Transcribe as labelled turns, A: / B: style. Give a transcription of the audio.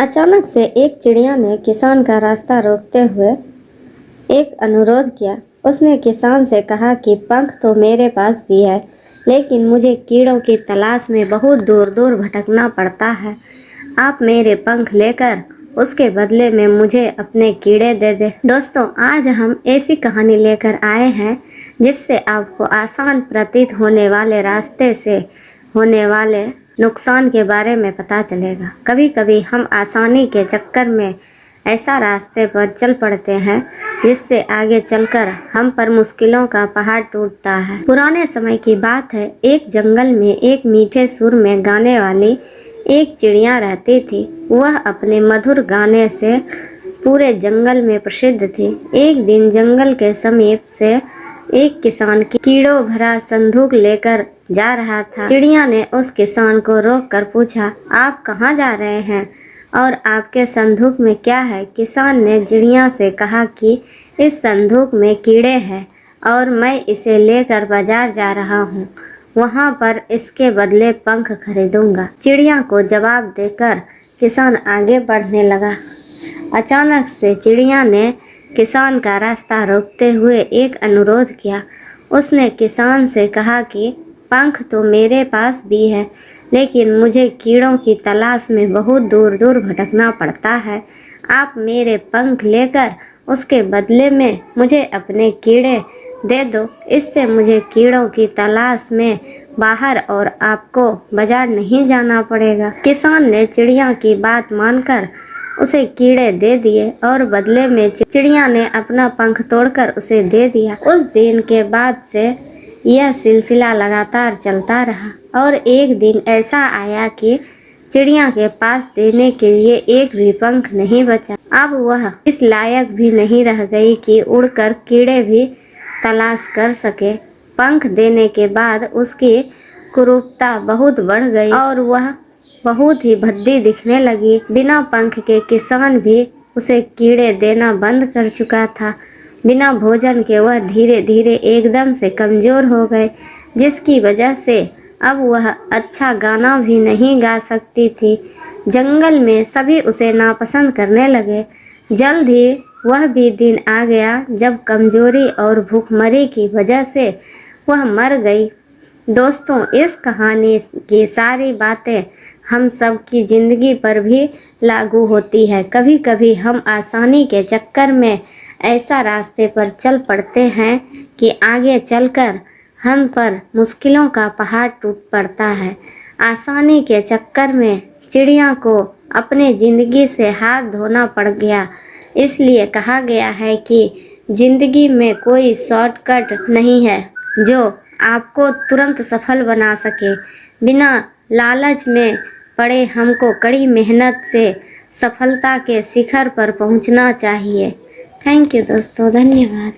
A: अचानक से एक चिड़िया ने किसान का रास्ता रोकते हुए एक अनुरोध किया। उसने किसान से कहा कि पंख तो मेरे पास भी है, लेकिन मुझे कीड़ों की तलाश में बहुत दूर दूर भटकना पड़ता है। आप मेरे पंख लेकर उसके बदले में मुझे अपने कीड़े दे दे। दोस्तों, आज हम ऐसी कहानी लेकर आए हैं जिससे आपको आसान प्रतीत होने वाले रास्ते से होने वाले नुकसान के बारे में पता चलेगा। कभी कभी हम आसानी के चक्कर में ऐसा रास्ते पर चल पड़ते हैं जिससे आगे चलकर हम पर मुश्किलों का पहाड़ टूटता है। पुराने समय की बात है, एक जंगल में एक मीठे सुर में गाने वाली एक चिड़िया रहती थी। वह अपने मधुर गाने से पूरे जंगल में प्रसिद्ध थी। एक दिन जंगल के समीप से एक किसान कीड़ों भरा संदूक लेकर जा रहा था। चिड़िया ने उस किसान को रोककर पूछा, आप कहाँ जा रहे हैं और आपके संदूक में क्या है? किसान ने चिड़िया से कहा कि इस संदूक में कीड़े हैं और मैं इसे लेकर बाजार जा रहा हूँ। वहाँ पर इसके बदले पंख खरीदूंगा। चिड़िया को जवाब देकर किसान आगे बढ़ने लगा। अचानक से चिड़िया ने किसान का रास्ता रोकते हुए एक अनुरोध किया। उसने किसान से कहा कि पंख तो मेरे पास भी है, लेकिन मुझे कीड़ों की तलाश में बहुत दूर दूर भटकना पड़ता है। आप मेरे पंख लेकर उसके बदले में मुझे अपने कीड़े दे दो। इससे मुझे कीड़ों की तलाश में बाहर और आपको बाजार नहीं जाना पड़ेगा। किसान ने चिड़िया की बात मानकर उसे कीड़े दे दिए और बदले में चिड़िया ने अपना पंख तोड़कर उसे दे दिया। उस दिन के बाद से यह सिलसिला लगातार चलता रहा और एक दिन ऐसा आया कि चिड़िया के पास देने के लिए एक भी पंख नहीं बचा। अब वह इस लायक भी नहीं रह गई कि उड़कर कीड़े भी तलाश कर सके। पंख देने के बाद उसकी कुरूपता बहुत बढ़ गई और वह बहुत ही भद्दी दिखने लगी। बिना पंख के किसान भी उसे कीड़े देना बंद कर चुका था। बिना भोजन के वह धीरे धीरे एकदम से कमज़ोर हो गए, जिसकी वजह से अब वह अच्छा गाना भी नहीं गा सकती थी। जंगल में सभी उसे नापसंद करने लगे। जल्द ही वह भी दिन आ गया जब कमज़ोरी और भूखमरी की वजह से वह मर गई। दोस्तों, इस कहानी की सारी बातें हम सब की ज़िंदगी पर भी लागू होती है। कभी कभी हम आसानी के चक्कर में ऐसा रास्ते पर चल पड़ते हैं कि आगे चलकर हम पर मुश्किलों का पहाड़ टूट पड़ता है। आसानी के चक्कर में चिड़िया को अपने ज़िंदगी से हाथ धोना पड़ गया। इसलिए कहा गया है कि ज़िंदगी में कोई शॉर्टकट नहीं है जो आपको तुरंत सफल बना सके। बिना लालच में पड़े हमको कड़ी मेहनत से सफलता के शिखर पर पहुंचना चाहिए। थैंक यू दोस्तों, धन्यवाद।